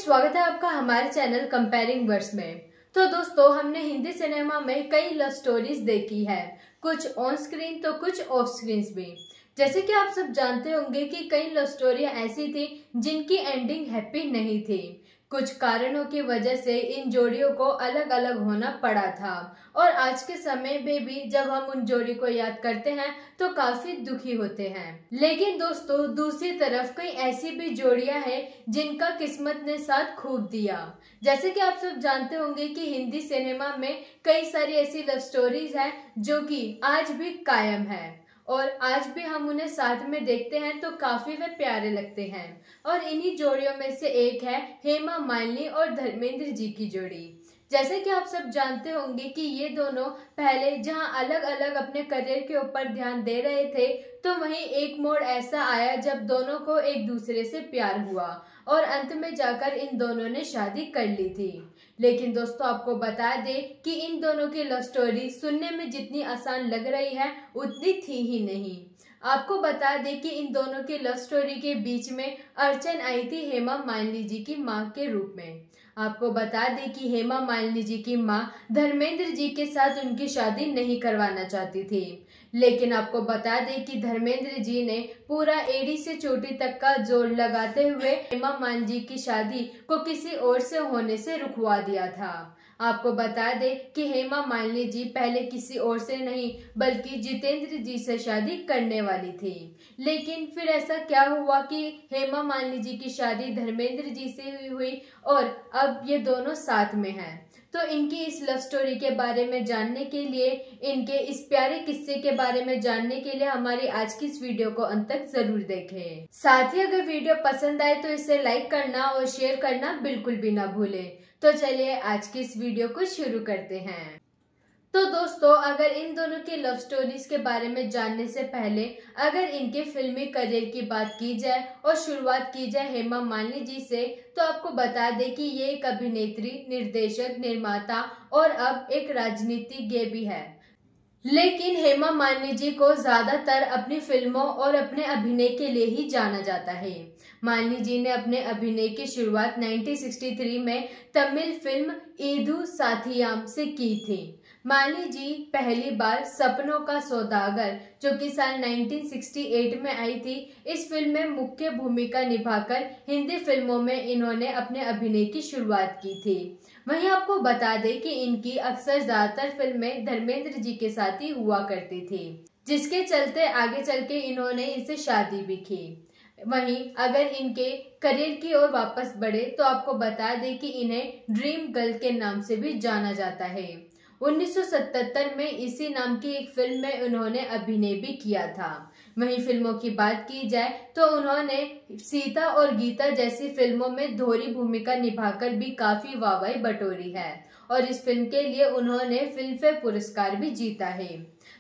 स्वागत है आपका हमारे चैनल कंपेयरिंग वर्ड्स में। तो दोस्तों, हमने हिंदी सिनेमा में कई लव स्टोरीज देखी है, कुछ ऑन स्क्रीन तो कुछ ऑफ स्क्रीन भी। जैसे कि आप सब जानते होंगे कि कई लव स्टोरियां ऐसी थी जिनकी एंडिंग हैप्पी नहीं थी। कुछ कारणों की वजह से इन जोड़ियों को अलग अलग होना पड़ा था और आज के समय में भी जब हम उन जोड़ी को याद करते हैं तो काफी दुखी होते हैं। लेकिन दोस्तों, दूसरी तरफ कई ऐसी भी जोड़ियां हैं जिनका किस्मत ने साथ खूब दिया। जैसे कि आप सब जानते होंगे कि हिंदी सिनेमा में कई सारी ऐसी लव स्टोरीज हैं जो कि आज भी कायम है और आज भी हम उन्हें साथ में देखते हैं तो काफी वे प्यारे लगते हैं। और इन्हीं जोड़ियों में से एक है हेमा मालिनी और धर्मेंद्र जी की जोड़ी। जैसे कि आप सब जानते होंगे कि ये दोनों पहले जहां अलग अलग अपने करियर के ऊपर ध्यान दे रहे थे, तो वहीं एक मोड़ ऐसा आया जब दोनों को एक दूसरे से प्यार हुआ और अंत में जाकर इन दोनों ने शादी कर ली थी। लेकिन दोस्तों, आपको बता दें कि इन दोनों की लव स्टोरी सुनने में जितनी आसान लग रही है उतनी थी ही नहीं। आपको बता दें कि इन दोनों की लव स्टोरी के बीच में अड़चन आई थी हेमा मालिनी जी की मां के रूप में। आपको बता दें कि हेमा मालिनी जी की मां धर्मेंद्र जी के साथ उनकी शादी नहीं करवाना चाहती थी, लेकिन आपको बता दें कि धर्मेंद्र जी ने पूरा एड़ी से चोटी तक का जोर लगाते हुए हेमा मालिनी जी की शादी को किसी और से होने से रुकवा दिया था। आपको बता दें कि हेमा मालिनी जी पहले किसी और से नहीं बल्कि जितेंद्र जी से शादी करने वाली थी, लेकिन फिर ऐसा क्या हुआ कि हेमा मालिनी जी की शादी धर्मेंद्र जी से हुई और अब ये दोनों साथ में हैं। तो इनकी इस लव स्टोरी के बारे में जानने के लिए, इनके इस प्यारे किस्से के बारे में जानने के लिए हमारी आज की इस वीडियो को अंत तक जरूर देखें। साथ ही अगर वीडियो पसंद आए तो इसे लाइक करना और शेयर करना बिल्कुल भी ना भूलें। तो चलिए आज की इस वीडियो को शुरू करते हैं। तो दोस्तों, अगर इन दोनों की लव स्टोरीज के बारे में जानने से पहले अगर इनके फिल्मी करियर की बात की जाए और शुरुआत की जाए हेमा मालिनी जी से, तो आपको बता दें कि ये एक अभिनेत्री, निर्देशक, निर्माता और अब एक राजनीतिज्ञ भी है। लेकिन हेमा मालिनी जी को ज्यादातर अपनी फिल्मों और अपने अभिनय के लिए ही जाना जाता है। मालिनी जी ने अपने अभिनय की शुरुआत 1963 में तमिल फिल्म ईदु साथियाम से की थी। मालिनी जी पहली बार सपनों का सौदागर, जो कि साल 1968 में आई थी, इस फिल्म में मुख्य भूमिका निभाकर हिंदी फिल्मों में इन्होंने अपने अभिनय की शुरुआत की थी। वहीं आपको बता दें कि इनकी अक्सर ज्यादातर फिल्में धर्मेंद्र जी के साथ ही हुआ करती थी, जिसके चलते आगे चल के इन्होंने इनसे शादी भी की। वहीं अगर इनके करियर की ओर वापस बढ़े तो आपको बता दें कि इन्हें ड्रीम गर्ल के नाम से भी जाना जाता है। 1977 में इसी नाम की एक फिल्म में उन्होंने अभिनय भी किया था। वहीं फिल्मों की बात की जाए तो उन्होंने सीता और गीता जैसी फिल्मों में धोरी भूमिका निभाकर भी काफी वाहवाही बटोरी है और इस फिल्म के लिए उन्होंने फिल्म फेयर पुरस्कार भी जीता है।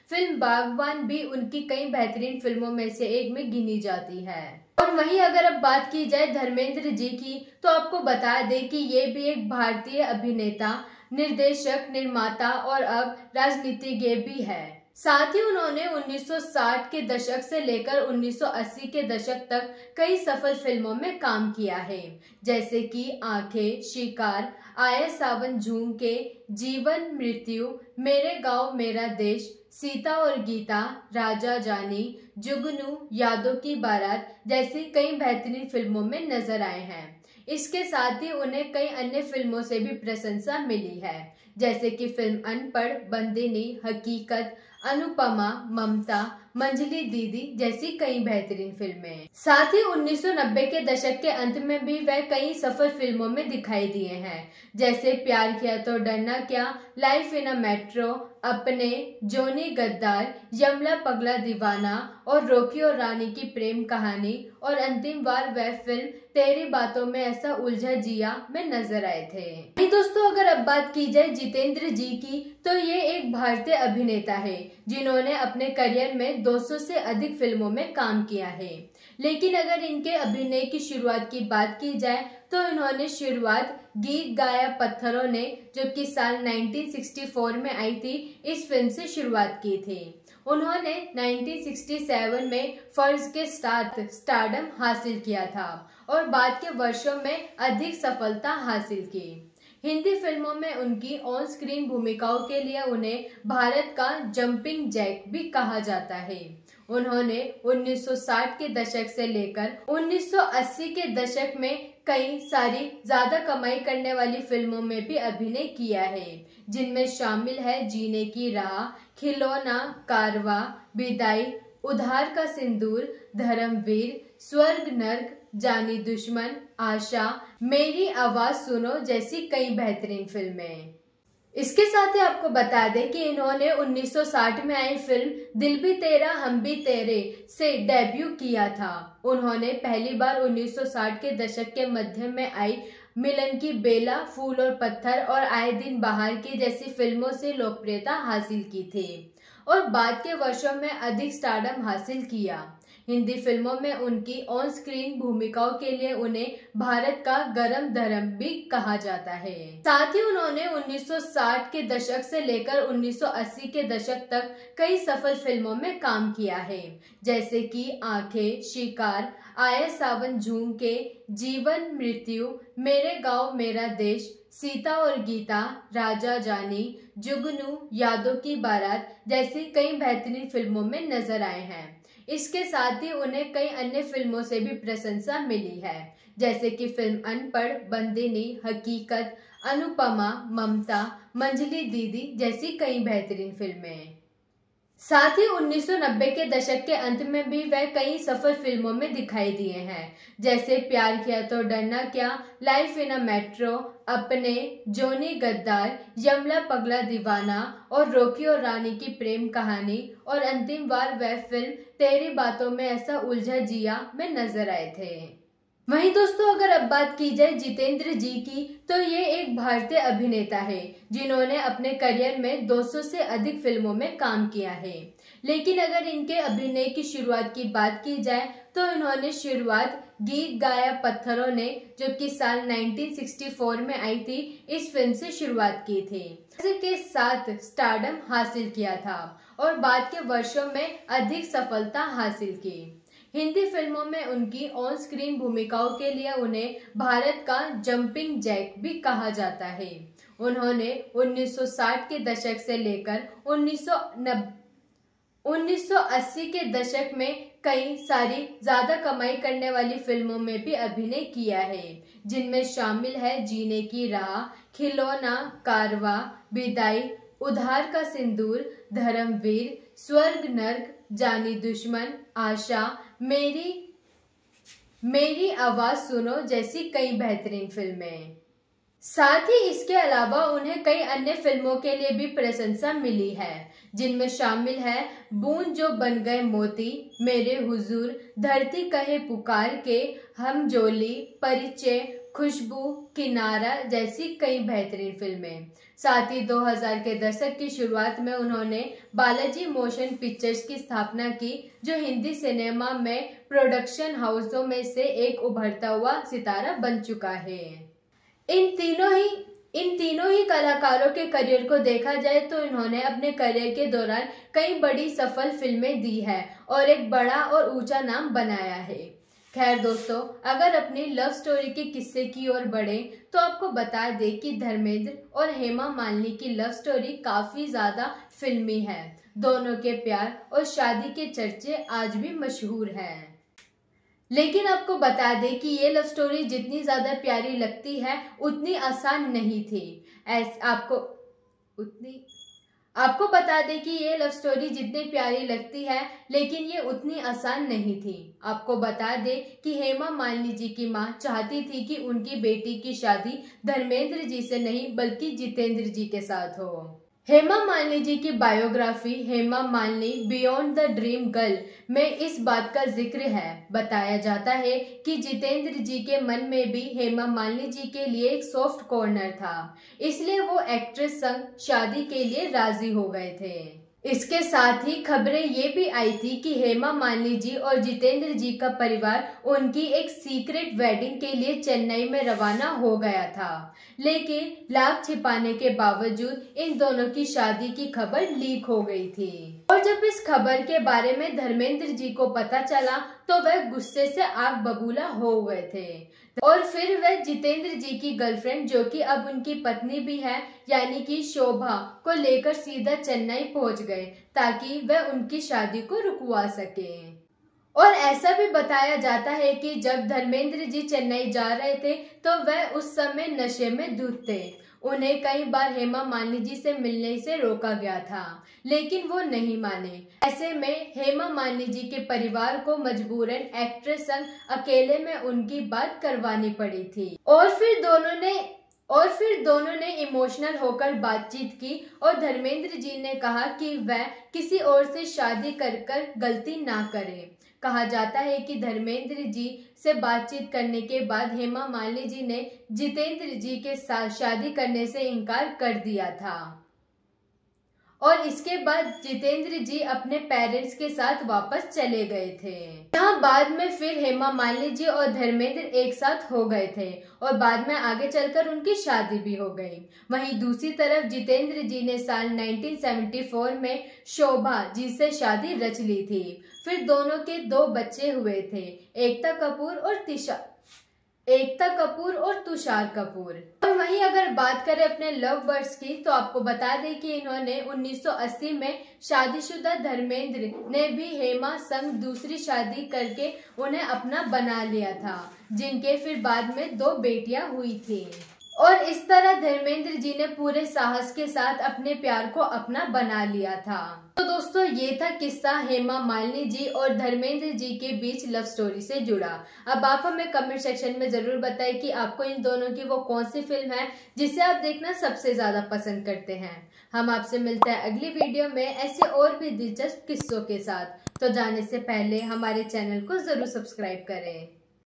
फिल्म बागबान भी उनकी कई बेहतरीन फिल्मों में से एक में गिनी जाती है। और वहीं अगर अब बात की जाए धर्मेंद्र जी की, तो आपको बता दें कि ये भी एक भारतीय अभिनेता, निर्देशक, निर्माता और अब राजनीतिज्ञ भी है। साथ ही उन्होंने 1960 के दशक से लेकर 1980 के दशक तक कई सफल फिल्मों में काम किया है, जैसे कि आंखें, शिकार, आया सावन झूम के, जीवन मृत्यु, मेरे गांव मेरा देश, सीता और गीता, राजा जानी, जुगनू, यादों की बारात जैसी कई बेहतरीन फिल्मों में नजर आए हैं। इसके साथ ही उन्हें कई अन्य फिल्मों से भी प्रशंसा मिली है, जैसे कि फिल्म अनपढ़, बंदिनी, हकीकत, अनुपमा, ममता, मंजली दीदी जैसी कई बेहतरीन फिल्में। साथ ही 1990 के दशक के अंत में भी वह कई सफल फिल्मों में दिखाई दिए हैं, जैसे प्यार किया तो डरना क्या, लाइफ इन अ मेट्रो, अपने, जोनी गद्दार, यमला पगला दीवाना और रोकी और रानी की प्रेम कहानी और अंतिम बार वह फिल्म तेरी बातों में ऐसा उलझा जिया में नजर आए थे। दोस्तों, अगर अब बात की जाए जितेंद्र जी की, तो ये एक भारतीय अभिनेता है जिन्होंने अपने करियर में 200 से अधिक फिल्मों में काम किया है। लेकिन अगर इनके अभिनय की शुरुआत की बात की जाए तो इन्होंने शुरुआत गीत गाया पत्थरों ने, जो कि साल 1964 में आई थी, इस फिल्म से शुरुआत की थी। उन्होंने 1967 में फर्ज के साथ स्टारडम हासिल किया था और बाद के वर्षों में अधिक सफलता हासिल की। हिंदी फिल्मों में उनकी ऑन स्क्रीन भूमिकाओं के लिए उन्हें भारत का जंपिंग जैक भी कहा जाता है। उन्होंने 1960 के दशक से लेकर 1980 के दशक में कई सारी ज्यादा कमाई करने वाली फिल्मों में भी अभिनय किया है, जिनमें शामिल है जीने की राह, खिलौना, कारवां, विदाई, उधार का सिंदूर, धर्मवीर, स्वर्ग नर्क, जानी दुश्मन, आशा, मेरी आवाज सुनो जैसी कई बेहतरीन फिल्में। इसके साथ ही आपको बता दें कि इन्होंने 1960 में आई फिल्म दिल भी तेरा हम भी तेरे से डेब्यू किया था। उन्होंने पहली बार 1960 के दशक के मध्य में आई मिलन की बेला, फूल और पत्थर और आए दिन बाहर की जैसी फिल्मों से लोकप्रियता हासिल की थी और बाद के वर्षों में अधिक स्टारडम हासिल किया। हिंदी फिल्मों में उनकी ऑन स्क्रीन भूमिकाओं के लिए उन्हें भारत का गरम धर्म भी कहा जाता है। साथ ही उन्होंने 1960 के दशक से लेकर 1980 के दशक तक कई सफल फिल्मों में काम किया है, जैसे कि आंखें, शिकार, आया सावन झूम के, जीवन मृत्यु, मेरे गांव मेरा देश, सीता और गीता, राजा जानी, जुगनू, यादों की बारात जैसी कई बेहतरीन फिल्मों में नजर आए हैं। इसके साथ ही उन्हें कई अन्य फिल्मों से भी प्रशंसा मिली है, जैसे कि फिल्म अनपढ़, बंदिनी, हकीकत, अनुपमा, ममता, मंजली दीदी जैसी कई बेहतरीन फिल्में। साथ ही 1990 के दशक के अंत में भी वह कई सफल फिल्मों में दिखाई दिए हैं, जैसे प्यार किया तो डरना क्या, लाइफ इन अ मेट्रो, अपने, जोनी गद्दार, यमला पगला दीवाना और रॉकी और रानी की प्रेम कहानी और अंतिम बार वह फिल्म तेरी बातों में ऐसा उलझा जिया में नजर आए थे। वहीं दोस्तों अगर अब बात की जाए जितेंद्र जी की, तो ये एक भारतीय अभिनेता है जिन्होंने अपने करियर में 200 से अधिक फिल्मों में काम किया है। लेकिन अगर इनके अभिनय की शुरुआत की बात की जाए तो इन्होंने शुरुआत गीत गाया पत्थरों ने, जो कि साल 1964 में आई थी, इस फिल्म से शुरुआत की थी। इसके साथ स्टारडम हासिल किया था और बाद के वर्षों में अधिक सफलता हासिल की। हिंदी फिल्मों में उनकी ऑन स्क्रीन भूमिकाओं के लिए उन्हें भारत का जंपिंग जैक भी कहा जाता है। उन्होंने 1960 के दशक से लेकर 1980 के दशक में कई सारी ज्यादा कमाई करने वाली फिल्मों में भी अभिनय किया है, जिनमें शामिल है जीने की राह, खिलौना, कारवां, विदाई, उधार का सिंदूर, धर्मवीर, स्वर्ग नर्क, जानी दुश्मन, आशा, मेरी आवाज सुनो जैसी कई बेहतरीन फिल्में। साथ ही इसके अलावा उन्हें कई अन्य फिल्मों के लिए भी प्रशंसा मिली है, जिनमें शामिल है बूंद जो बन गए मोती, मेरे हुजूर, धरती कहे पुकार के, हम जोली, परिचय, खुशबू, किनारा जैसी कई बेहतरीन फिल्में। साथ ही 2000 के दशक की शुरुआत में उन्होंने बालाजी मोशन पिक्चर्स की स्थापना की, जो हिंदी सिनेमा में प्रोडक्शन हाउसों में से एक उभरता हुआ सितारा बन चुका है। इन तीनों ही कलाकारों के करियर को देखा जाए तो इन्होंने अपने करियर के दौरान कई बड़ी सफल फिल्में दी है और एक बड़ा और ऊंचा नाम बनाया है। खैर दोस्तों, अगर अपनी लव स्टोरी के किस्से की ओर बढ़े तो आपको बता दें कि धर्मेंद्र और हेमा मालिनी की लव स्टोरी काफी ज्यादा फिल्मी है। दोनों के प्यार और शादी के चर्चे आज भी मशहूर हैं। लेकिन आपको बता दें कि ये लव स्टोरी जितनी ज्यादा प्यारी लगती है उतनी आसान नहीं थी। आपको बता दें कि ये लव स्टोरी जितनी प्यारी लगती है लेकिन ये उतनी आसान नहीं थी। आपको बता दें कि हेमा मालिनी जी की मां चाहती थी कि उनकी बेटी की शादी धर्मेंद्र जी से नहीं बल्कि जितेंद्र जी के साथ हो। हेमा मालिनी जी की biography Hema Malini beyond the dream girl में इस बात का जिक्र है। बताया जाता है कि जितेंद्र जी के मन में भी हेमा मालिनी जी के लिए एक सॉफ्ट कॉर्नर था, इसलिए वो एक्ट्रेस संग शादी के लिए राजी हो गए थे। इसके साथ ही खबरें ये भी आई थी कि हेमा मालिनी जी और जितेंद्र जी का परिवार उनकी एक सीक्रेट वेडिंग के लिए चेन्नई में रवाना हो गया था, लेकिन लाख छिपाने के बावजूद इन दोनों की शादी की खबर लीक हो गई थी। और जब इस खबर के बारे में धर्मेंद्र जी को पता चला तो वह गुस्से से आग बबूला हो गए थे और फिर वह जितेंद्र जी की गर्लफ्रेंड, जो कि अब उनकी पत्नी भी है, यानी कि शोभा को लेकर सीधा चेन्नई पहुंच गए ताकि वह उनकी शादी को रुकवा सके। और ऐसा भी बताया जाता है कि जब धर्मेंद्र जी चेन्नई जा रहे थे तो वह उस समय नशे में धुत थे। उन्हें कई बार हेमा मालिनी जी से मिलने से रोका गया था, लेकिन वो नहीं माने। ऐसे में हेमा मालिनी जी के परिवार को मजबूरन एक्ट्रेस संग अकेले में उनकी बात करवानी पड़ी थी और फिर दोनों ने इमोशनल होकर बातचीत की और धर्मेंद्र जी ने कहा कि वह किसी और से शादी कर गलती ना करे। कहा जाता है कि धर्मेंद्र जी से बातचीत करने के बाद हेमा मालिनी जी ने जितेंद्र जी के साथ शादी करने से इनकार कर दिया था और इसके बाद जितेंद्र जी अपने पेरेंट्स के साथ वापस चले गए थे। यहाँ बाद में फिर हेमा मालिनी जी और धर्मेंद्र एक साथ हो गए थे और बाद में आगे चलकर उनकी शादी भी हो गई। वहीं दूसरी तरफ जितेंद्र जी ने साल 1974 में शोभा जी से शादी रच ली थी। फिर दोनों के 2 बच्चे हुए थे, एकता कपूर और तुषार कपूर। और वहीं अगर बात करें अपने लव बर्ड्स की, तो आपको बता दें कि इन्होंने 1980 में शादीशुदा धर्मेंद्र ने भी हेमा संग दूसरी शादी करके उन्हें अपना बना लिया था, जिनके फिर बाद में 2 बेटियां हुई थी। और इस तरह धर्मेंद्र जी ने पूरे साहस के साथ अपने प्यार को अपना बना लिया था। तो दोस्तों, ये था किस्सा हेमा मालिनी जी और धर्मेंद्र जी के बीच लव स्टोरी से जुड़ा। अब आप हमें कमेंट सेक्शन में जरूर बताएं कि आपको इन दोनों की वो कौन सी फिल्म है जिसे आप देखना सबसे ज्यादा पसंद करते हैं। हम आपसे मिलते हैं अगली वीडियो में ऐसे और भी दिलचस्प किस्सों के साथ। तो जाने से पहले हमारे चैनल को जरूर सब्सक्राइब करें।